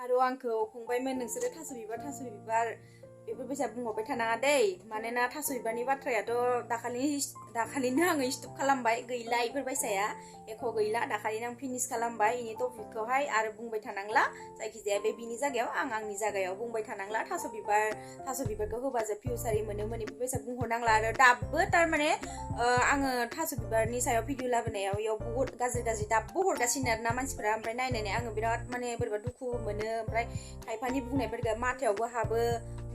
आरो आंखौ फंबायमोन नोंसोरो थास' बिबार बेफोरबायसा बुंहरबाय थानाङा दै मानोना थास' बिबारनि बाथ्रायाथ' दाखालिनो आङो स्टप खालामबाय गैला इफोरबायसाया एख' गैला दाखालिनो आं फिनिश खालामबाय इनि टपिकखौहाय आरो बुंबाय थानांला जायखिजाया बिनि जायगायाव आंनि जायगायाव बुंबाय थानांला थास' बिबारखौ होबासो फिउचारि मोनोमोन इफोरबायसा बुंहरनांला आरो दाबो तारमाने आङो थास' बिबारनि सायाव भिडिअ लाबोनायाव इयाव बहुत गाज्रि दाबो हरगासिनो आरोना मानसिफोरा ओमफ्राय नायनानै आङो बिराद माने बोरैबा दुखु मोनो ओमफ्राय खायफानि बुंनायफोरखौ माथायावबो हाबो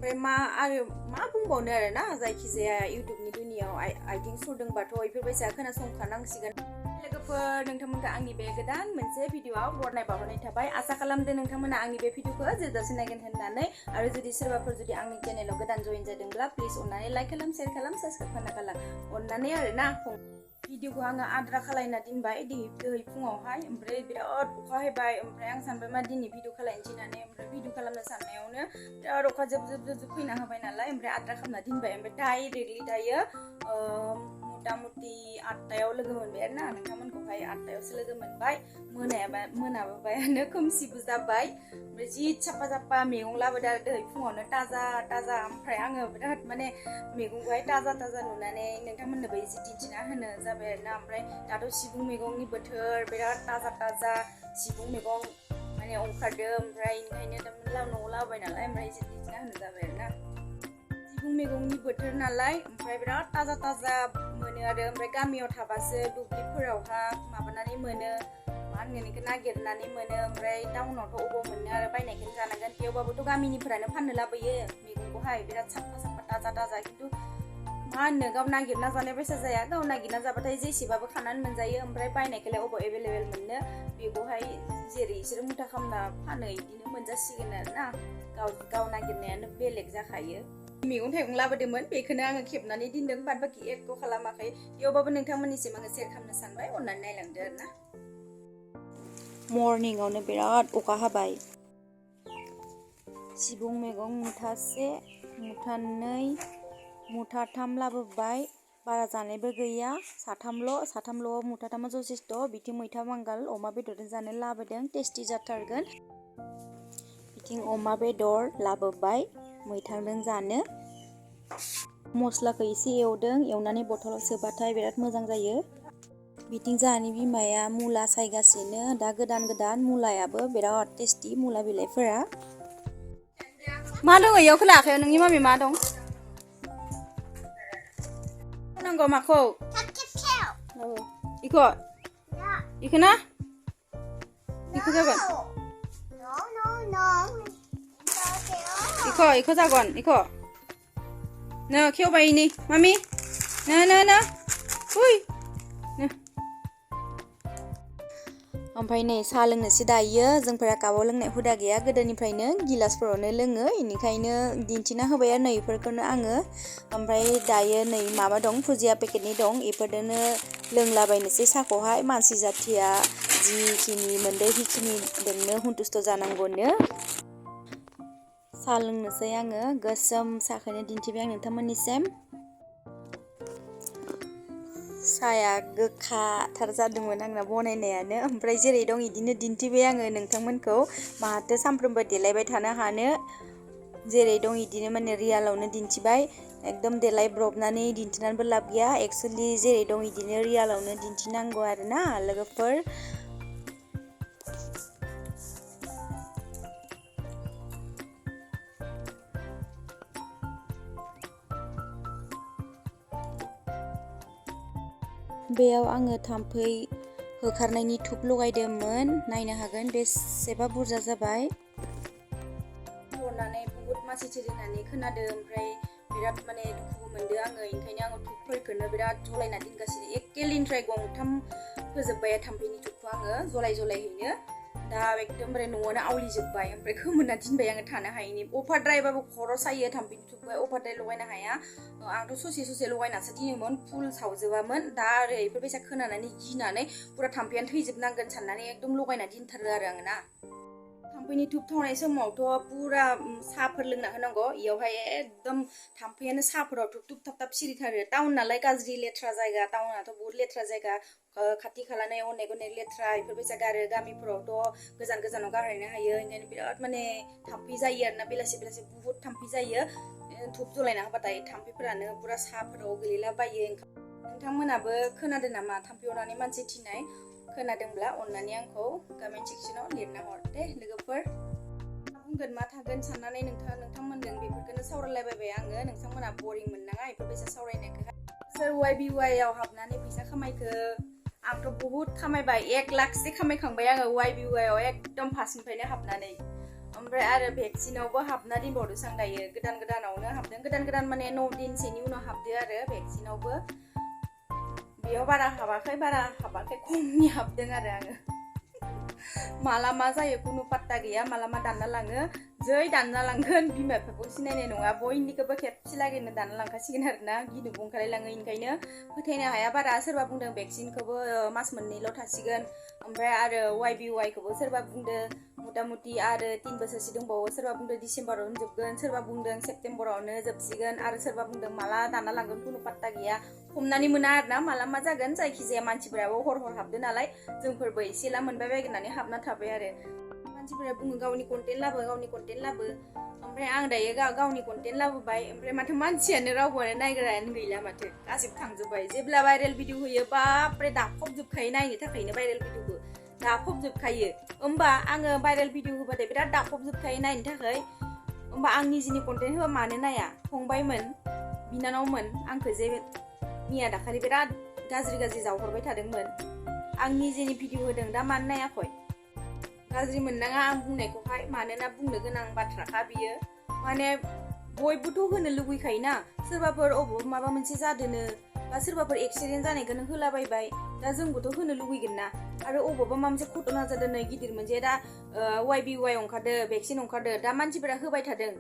ओमफ्राय मा बुंबावनो आरो ना जायखिजाया इउटुबनि दुनियाव आइथिं सुरदोंबाथ' इफोरबायसा खोनासंखानांसिगोन लोगोफोर नोंथांमोनखौ आंनि बे गोदान मोनसे भिडिअआव बरनाय बावहरनाय थाबाय आसा खालामदों नोंथांमोना आंनि बे भिडिअखौ जोबजासिम नायगोन होननानै आरो जुदि सोरबाफोर जुदि आंनि चेनेलाव गोदान जइन जादोंब्ला प्लिज अननानै लाइक खालाम शेयार खालाम साबस्क्राइब खालाम अननानै आरो ना भिडिअखौ आङो आद्रा खालायना दोनबाय दै फुङावहाय ओमफ्राय बिराद अखा हाबाय ओमफ्राय आं सानबाय मा दिनै भिडिअ खालायनोसै होननानै ओमफ्राय भिडिअ खालामनो साननायावनो बिराद अखा जोब फैना होबाय नालाय ओमफ्राय आद्रा खालामना दोनबाय ओमफ्राय डाइरेक्टलि दायो मथा मथि 8टायाव लोगो मोनबाय आरो ना नोंथांमोनखौहाय 8टायावसो लोगो मोनबाय मोनाबायानो खोमसिबो जाबाय ओमफ्राय जि साफा मैगं लाबोदों आरो दै फुङावनो ताजा ओमफ्राय आङो बिराद माने मैगंखौहाय ताजा नुनानै नोंथांमोननोबो एसे दिन्थिना होनो जाबाय आरो ना ओमफ्राय दाथ' सिबुं मैगंनि बोथोर बिराद ताजा सिबुं मैगं माने ओंखारदों ओमफ्राय ओंखायनो न'आव लाबोबाय नालाय ओमफ्राय एसे दिन्थिना होनो जाबाय आरो ना सिबुं मैगंनि बोथोर नालाय ओमफ्राय बिराद ताजा मोनो आरो ओमफ्राय गामियाव थाबासो दुब्लिफोरावहा माबानानै मोनो मा होनगोन बेखौ नागिरनानै मोनो ओमफ्राय टाउनावथ' अबाव मोनो आरो बायनायखौनो जानांगोन थेवबाबोथ' गामिनिफोरानो फाननो लाबोयो मैगंखौहाय बिराद साफा ताजा खिन्थु मा होनो गाव नागिरना जानाय बायसा जाया गाव नागिरना जाबाथाय जेसेबाबो खानानै मोनजायो ओमफ्राय बायनायखौलाय अबाव एभेलेबेल मोननो बेखौहाय जेरै बिसोरो मुथा खालामना फानो बिदिनो मोनजासिगोन आरो ना गाव नागिरनायानो बेलेग जाखायो मैगं थाइगं लाबोदोंमोन बेखौनो आङो खेबनानै दोनदों बाद बाखि एडखौ खालामाखै थेवबाबो नोंथांमोननिसिम आङो शेयार खालामनो सानबाय अननानै नायलांदो आरो ना मर्निंआवनो बिराद अखा हाबाय सिबुं मैगं मुथासे मुथानै मुथाथाम लाबोबाय बारा जानायबो गैया साथामल' मुथाथामा जथेस्थ' बिथिं मैथा बांगाल अमा बेदरजों जानो लाबोदों टेस्टि जाथारगोन बिथिं अमा बेदर लाबोबाय मैथाजों जानो मस्लाखौ एसे एवदों एवनानै बथलाव सोबाथाय बिराद मोजां जायो बिथिं जोंहानि बिमाया मुला सायगासिनो दा गोदान मुलायाबो बिराद टेस्टि मुला बिलाइफोरा मा दङ इयाव खोला आखायाव नोंनि मामि मा दं नांगौ माखौ इखौ ना इखौ जागोन इखौ जागोन इखौ नो खेवबाय इनि मामि ना उइ ओमफ्राय नै साहा लोंनोसै दायो जोंफोरा कापाव लोंनाय हुदा गैया गोदोनिफ्रायनो गिलासफोरावनो लोङो इनिखायनो दिन्थिना होबाय आरो नै इफोरखौनो आङो ओमफ्राय दायो नै माबा दं भुजिया पेकेटनि दं इफोरजोंनो लोंलाबायनोसै साहाखौहाय मानसि जाथिया जिखिनि मोनदों बेखिनिजोंनो सन्तुष्ट जानांगौनो साहा लोंनोसै आङो गोसोम साहाखौनो दिन्थिबाय आं नोंथांमोननिसिम साया गोखाथार जादोंमोन आंना बनायनायानो ओमफ्राय जेरै दं इदिनो दिन्थिबाय आङो नोंथांमोनखौ माथो सानफ्रोमबो देलायबाय थानो हानो जेरै दं इदिनो माने रियेलावनो दिन्थिबाय एकदम देलायब्रबनानै दिन्थिनानैबो लाब गैया एक्सुवेलि जेरै दं इदिनो रियेलावनो दिन्थिनांगौ आरो ना लोगोफोर बेयाव आङो थाम्फै होखारनायनि धुप लगायदोंमोन नायनो हागोन बेसेबा बुरजा जाबाय हरनानै बहुत मानसि थैदोंनानै खोनादों ओमफ्राय बिराद माने दुखुबो मोनदों आङो ओंखायनो आङो धुपफोरखौनो बिराद जलायना दोनगासिनो एकेलिनिफ्राय गंथाम फोजोब्बाय थाम्फैनि धुपखौ आङो जलायहैनो दा एकदमबारे न'आवनो आवलिजोब्बाय ओमफ्राय खोमोरना दोनबाय आङो थानो हायैनि अभारद्रायबाबो खर' सायो थाम्फैनि धुपखौ अभारद्राय लगायनो हाया आंथ' ससे लगायनासो दिनोमोन फुल सावजोबामोन दा आरो बेफोरबायसा खोनानानै गिनानै पुरा थाम्फैयानो थैजोबनांगोन साननानै एकदम लगायना दोनथारो आरो आङो ना थाम्फैनि धुप थावनाय समावथ' पुरा साहाफोर लोंना होनांगौ इयावहाय एकदम थाम्फैयानो साहाफोराव धुप थाब सिरिथारो टाउन नालाय गाज्रि लेथ्रा जायगा टाउनाथ' बहुत लेथ्रा जायगा खाथि खालानि अनेक अनेक लेथ्रा बेफोरबायसा गारो गामिफोरावथ' गोजान गोजानाव गारहैनो हायो ओंखायनो बिराद माने थाम्फै जायो आरोना बेलासि बेलासि बुहुत थाम्फै जायो धुप जलायना होबाथाय थाम्फैफोरानो पुरा साफोराव गोलैलाबायो नोंथांमोनाबो खोनादों नामा थाम्फै अरनानै मानसि थैनाय खोनादोंब्ला अननानै आंखौ कमेन्ट सेक्सनाव लिरना हर दे लोगोफोर बुंगोन मा थागोन साननानै नोंथांमोनजों बेफोरखौनो सावरायलायबाय आङो नोंथांमोना बरिं मोननाङा बेफोरबायसा सावरायनायखौ सोर YBY आव हाबनानै फैसा खामायखो आंथ' बहुत खामायबाय 1 लाखसो खामायखांबाय आङो YBY आव एकदम फार्स्टनिफ्रायनो हाबनानै ओमफ्राय आरो भेक्सिनावबो हाबना दोनबावदोंसो आं दायो गोदानावनो हाबदों गोदान माने 9 दिनसोनि उनाव हाबदो आरो भेक्सिनावबो बेयाव बारा हाबाखै खमनि हाबदों आरो आङो माला मा जायो कुनु पात्ता गैया माला मा दानना लाङो जै दानना लांगोन बिमा बिफाखौ सिनायनाय नङा बयनिखौबो खेबसे लागैनो दानना लांखासिगोन आरोना गिनोबो ओंखारलायलाङो ओंखायनो फोथायनो हाया बारा सोरबा बुंदों भेक्सिनखौबो मास मोननैल' थासिगोन ओमफ्राय आरो YBY खौबो सोरबा बुंदों मथा मथि आरो 3 बोसोरसो दंबावो सोरबा बुंदों डिसेम्बरावनो जोबगोन सोरबा बुंदों सेप्तेम्बरावनो जोबसिगोन आरो सोरबा बुंदों माला दानना लांगोन कुनु पात्ता गैया हमनानै मोना आरोना माला मा जागोन जायखिजाया मानसिफोराबो हर हाबदो नालाय जोंफोरबो एसेला मोनबाय बायगोन होननानै हाबना थाबाय आरो मानसिफोरा बुङो गावनि कन्टेन्ट लाबो ओमफ्राय आं दायो गावनि कन्टेन्ट लाबोबाय ओमफ्राय माथो मानसियानो रावबोआनो नायग्रायानो गैला माथो गासिबो थांजोब्बाय जेब्ला भाइरेल भिडिअ होयो बापरे दाफबजोबखायो नायनो थाखायनो भाइरेल भिडिअखौ दाफबजोबखायो होमबा आङो भाइरेल भिडिअ होबाथाय बिराद दाफबजोबखायो नायनो थाखाय होमबा आं निजिनि कन्टेन्ट होबा मानो नाया फंबायमोन बिनानावमोन आंखौ जे मिया दाखालि बिराद गाज्रि जावहरबाय थादोंमोन आं निजिनि भिडिअ होदों दा मानो नायाखै गाज्रि मोननाङा आं बुंनायखौहाय मानोना बुंनो गोनां बाथ्राखा बियो माने बयबोथ' होनो लुगैखायोना सोरबाफोर अबाव माबा मोनसे जादोनो बा सोरबाफोर एक्सिडेन्ट जानायखौनो होलाबायबाय दा जोंबोथ' होनो लुगैगोन ना आरो अबावबा माबा मोनसे घटना जादों नै गिदिर मोनसे दा YBY ओंखारदो भेक्सिन ओंखारदो दा मानसिफोरा होबाय थादों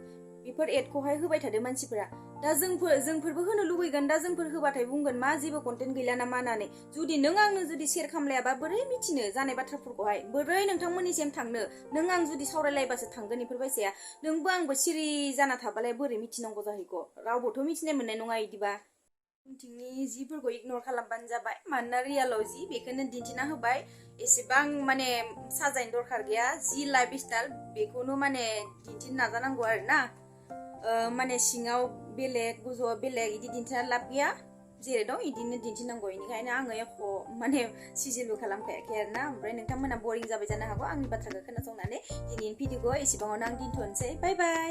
बेफोर एडखौहाय होबाय थादों मानसिफोरा दा जोंफोरबो होनो लुगैगोन दा जोंफोर होबाथाय बुंगोन मा जेबो कन्टेन्ट गैला नामा होननानै जुदि नों आंनो जुदि शेयार खालामलायाबा बोरै मिथिनो जानाय बाथ्राफोरखौहाय बोरै नोंथांमोननिसिम थांनो नों आं जुदि सावरायलायबासो थांगोन बेफोरबायसाया नोंबो आंबो सिरि जाना थाबालाय बोरै मिथिनांगौ जाहैगौ रावबोथ' मिथिनाय मोननाय नङा इदिबा उनथिंनि जिफोरखौ इगनर खालामबानो जाबाय मानोना रियेलाव जि बेखौनो दिन्थिना होबाय एसेबां माने साजायनो दरखार गैया जि लाइफ स्टाइल बेखौनो माने दिन्थिनो नाजानांगौ आरोना माने सिङाव बेलेग गोजौआव बेलेग इदि दिन्थिना लाब गैया जेरै दं इदिनो दिन्थिनांगौ बेनिखायनो आङो एख' माने सिजिलबो खालामखायाखै आरोना ओमफ्राय नोंथांमोना बरिं जाबाय जानो हागौ आंनि बाथ्राखौ खोनासंनानै दिनैनि भिडिअखौ एसेबाङावनो आं दोनथ'नोसै बाय बाय